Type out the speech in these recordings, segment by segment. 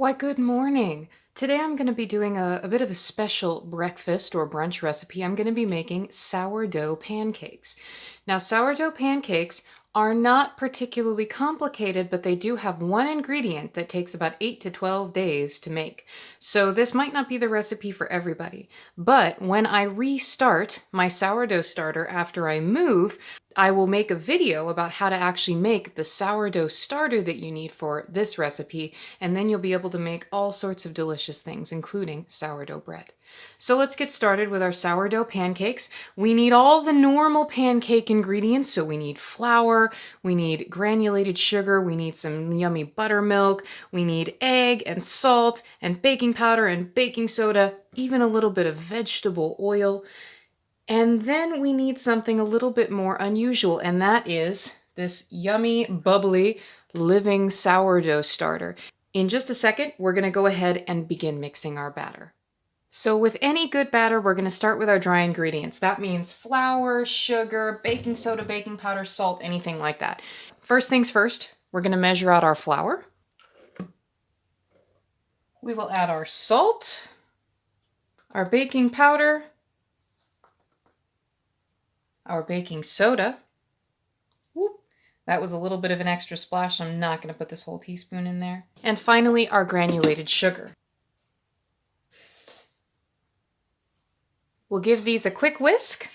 Why, good morning. Today I'm going to be doing a bit of a special breakfast or brunch recipe. I'm going to be making sourdough pancakes. Now, sourdough pancakes are not particularly complicated, but they do have one ingredient that takes about 8 to 12 days to make. So this might not be the recipe for everybody. But when I restart my sourdough starter after I move, I will make a video about how to actually make the sourdough starter that you need for this recipe, and then you'll be able to make all sorts of delicious things, including sourdough bread. So let's get started with our sourdough pancakes. We need all the normal pancake ingredients, so we need flour, we need granulated sugar, we need some yummy buttermilk, we need egg and salt and baking powder and baking soda, even a little bit of vegetable oil. And then we need something a little bit more unusual, and that is this yummy, bubbly, living sourdough starter. In just a second, we're going to go ahead and begin mixing our batter. So with any good batter, we're going to start with our dry ingredients. That means flour, sugar, baking soda, baking powder, salt, anything like that. First things first, we're going to measure out our flour. We will add our salt, our baking powder, our baking soda. Whoop. That was a little bit of an extra splash. I'm not going to put this whole teaspoon in there. And finally, our granulated sugar. We'll give these a quick whisk,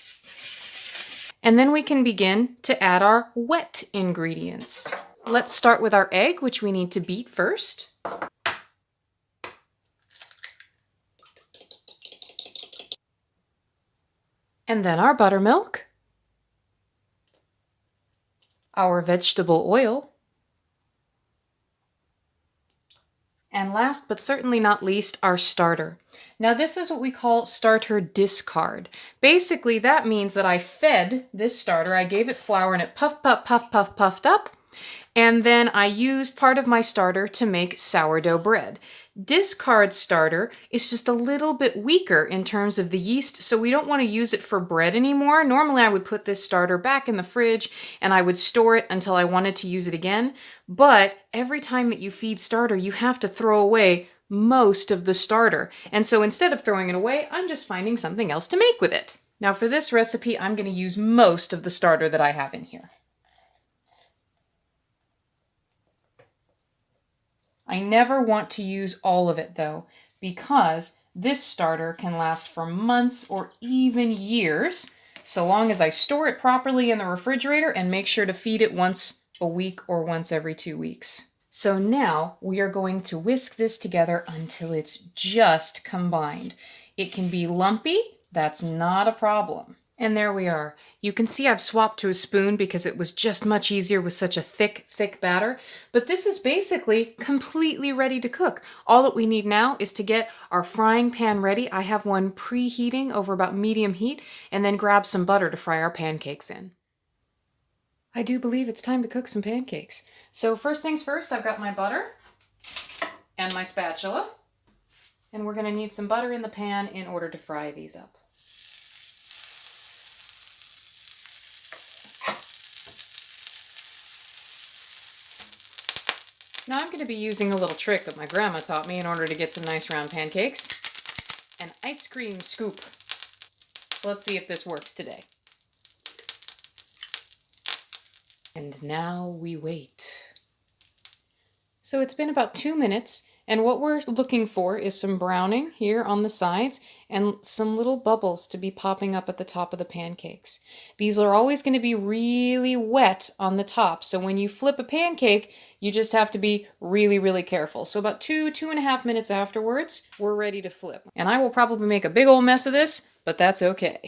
and then we can begin to add our wet ingredients. Let's start with our egg, which we need to beat first. And then our buttermilk, our vegetable oil, and last but certainly not least, our starter. Now this is what we call starter discard. Basically that means that I fed this starter, I gave it flour and it puffed up, and then I used part of my starter to make sourdough bread. Discard starter is just a little bit weaker in terms of the yeast, so we don't want to use it for bread anymore. Normally I would put this starter back in the fridge and I would store it until I wanted to use it again, but every time that you feed starter, you have to throw away most of the starter. And so instead of throwing it away, I'm just finding something else to make with it. Now for this recipe, I'm going to use most of the starter that I have in here. I never want to use all of it though, because this starter can last for months or even years, so long as I store it properly in the refrigerator and make sure to feed it once a week or once every 2 weeks. So now we are going to whisk this together until it's just combined. It can be lumpy, that's not a problem. And there we are. You can see I've swapped to a spoon because it was just much easier with such a thick batter. But this is basically completely ready to cook. All that we need now is to get our frying pan ready. I have one preheating over about medium heat, and then grab some butter to fry our pancakes in. I do believe it's time to cook some pancakes. So first things first, I've got my butter and my spatula. And we're going to need some butter in the pan in order to fry these up. Now I'm going to be using a little trick that my grandma taught me in order to get some nice round pancakes. An ice cream scoop. So let's see if this works today. And now we wait. So it's been about 2 minutes, and what we're looking for is some browning here on the sides and some little bubbles to be popping up at the top of the pancakes. These are always going to be really wet on the top, so when you flip a pancake, you just have to be really careful. So about 2.5 minutes afterwards, we're ready to flip. And I will probably make a big old mess of this, but that's okay.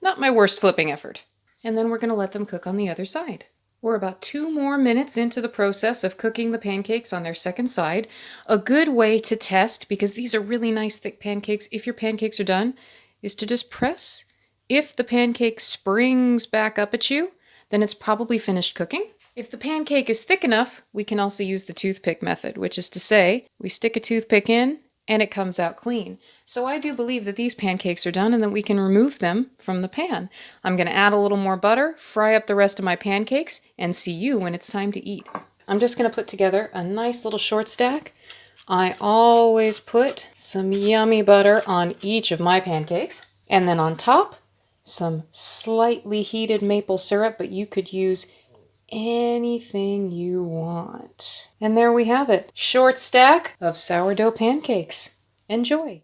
Not my worst flipping effort. And then we're going to let them cook on the other side. We're about 2 more minutes into the process of cooking the pancakes on their second side. A good way to test, because these are really nice thick pancakes, if your pancakes are done, is to just press. If the pancake springs back up at you, then it's probably finished cooking. If the pancake is thick enough, we can also use the toothpick method, which is to say, we stick a toothpick in and it comes out clean. So I do believe that these pancakes are done and that we can remove them from the pan. I'm going to add a little more butter, fry up the rest of my pancakes, and see you when it's time to eat. I'm just going to put together a nice little short stack. I always put some yummy butter on each of my pancakes. And then on top, some slightly heated maple syrup, but you could use anything you want. And there we have it. Short stack of sourdough pancakes. Enjoy.